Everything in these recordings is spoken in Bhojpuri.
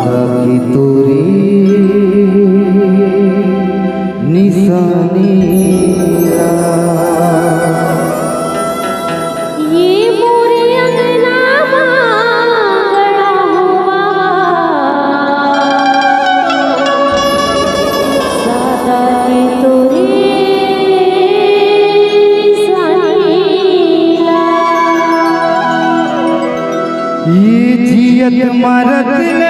की तोरी निशानी ये जियत मरत ले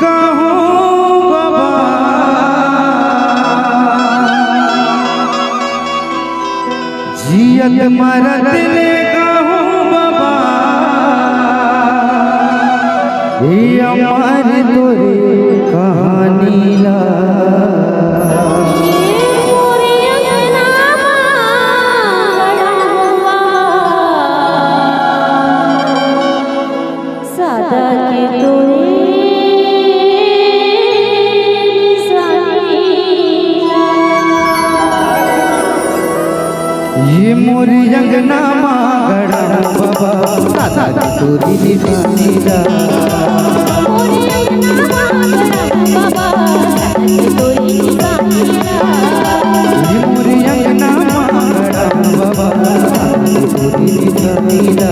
गाहो बाबा जियत मरत ले गाहो बाबा ये अमर तोरे कहानी ला ये मोर अंगना मागड़ा बाबा सादा की तोरी निशानी ला मोर अंगना मागड़ा बाबा सादा की तोरी निशानी ला ये मोर अंगना मागड़ा बाबा सादा की तोरी निशानी ला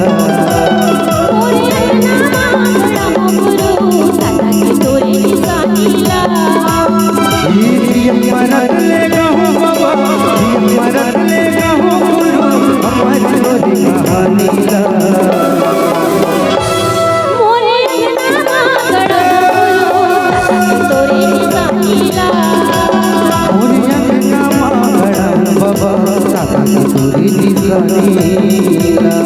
मोर अंगना मागड़ा गुरु सादा की तोरी निशानी ला ये मरत ले गाहो बाबा ये मरत ले गाहो कहानी ला मोरे अंगना मागड़ा तोरे निशानी ला मोरे अंगना मागड़ा बाबा सादा की तोरी निशानी ला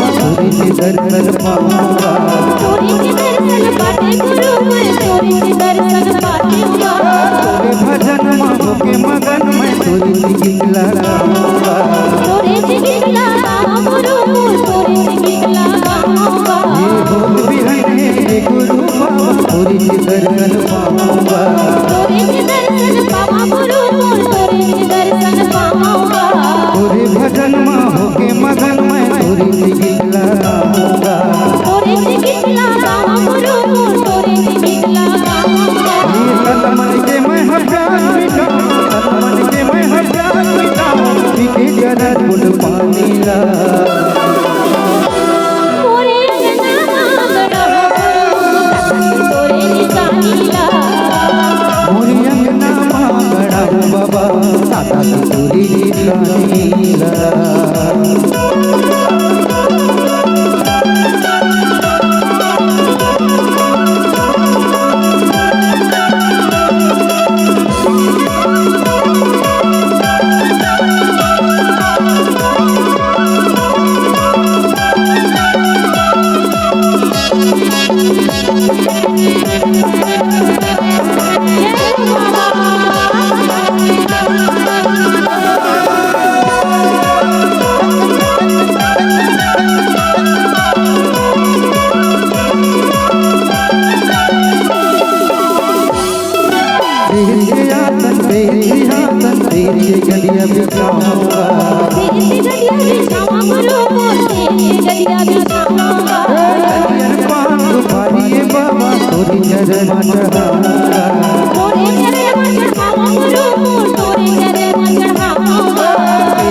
दर्शन पाऊंगा तोरे के दर्शन पाते गुरु मैं तोरे के दर्शन पाऊंगा तोरे भजन मांगो के मगन मैं तोरे की गीत लगाऊंगा तोरे की गीत लगाऊंगा गुरु तोरे की गीत लगाऊंगा ये भोग बिहने गुरु बाबा तोरे के दर्शन पाऊंगा तोरे के दर्शन पावा गुरु तोरे के दर्शन पाऊंगा तोरे भजन मांगो के मगन मैं तोरे की गीत लगाऊंगा तोरे की गीत लगाऊंगा गुरु तोरे की गीत लगाऊंगा ये तन मन के मैं हर प्यार मिटाऊं तन मन के मैं हर प्यार मिटाऊं पीके जरा गुल पानी ला मोरे अंगना मागड़ा तोरे निशानी ला मोरे अंगना मागड़ा बाबा सादा की तोरी निशानी ला तेरी गलियां बिछाऊंगा तेरी गलियां बिछाऊंगा तेरी गलियां बिछाऊंगा गलियां पान सुपारी बाबा तोरी चरण चढ़ाऊंगा तोरी चरण चढ़ाऊंगा तोरी चरण चढ़ाऊंगा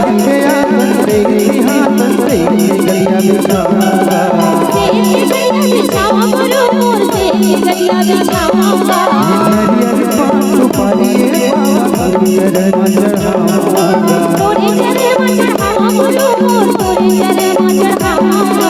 तेरे हाथ तेरी हाथ तेरी गलियां बिछाऊंगा तेरी गलियां बिछाऊंगा तेरी गलियां बिछाऊंगा गलियां पान सुपारी बाबा तोरी चरण चढ़ाऊंगा तोरी चरण चढ़ाऊंगा तोरी चरण चढ़ाऊंगा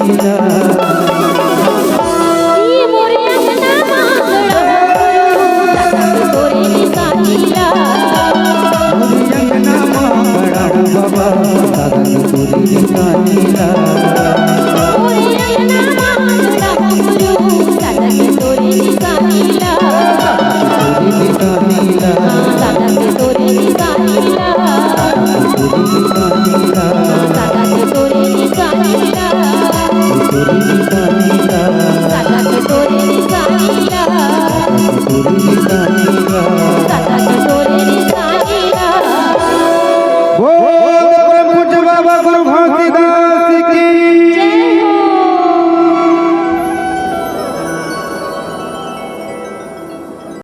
ये मोरे अंगना मांगड़ा दादा के तोरे निशानीला मोरी अंगना मांगड़ा बाबा दादा के तोरे निशानीला मोरे अंगना मांगड़ा गुरु दादा के तोरे निशानीला दादा के तोरे निशानीला दादा के तोरे निशानीला दादा के तोरे निशानीला दादा के तोरे निशानीला बोल प्रभु बाबा गुरु घासीदास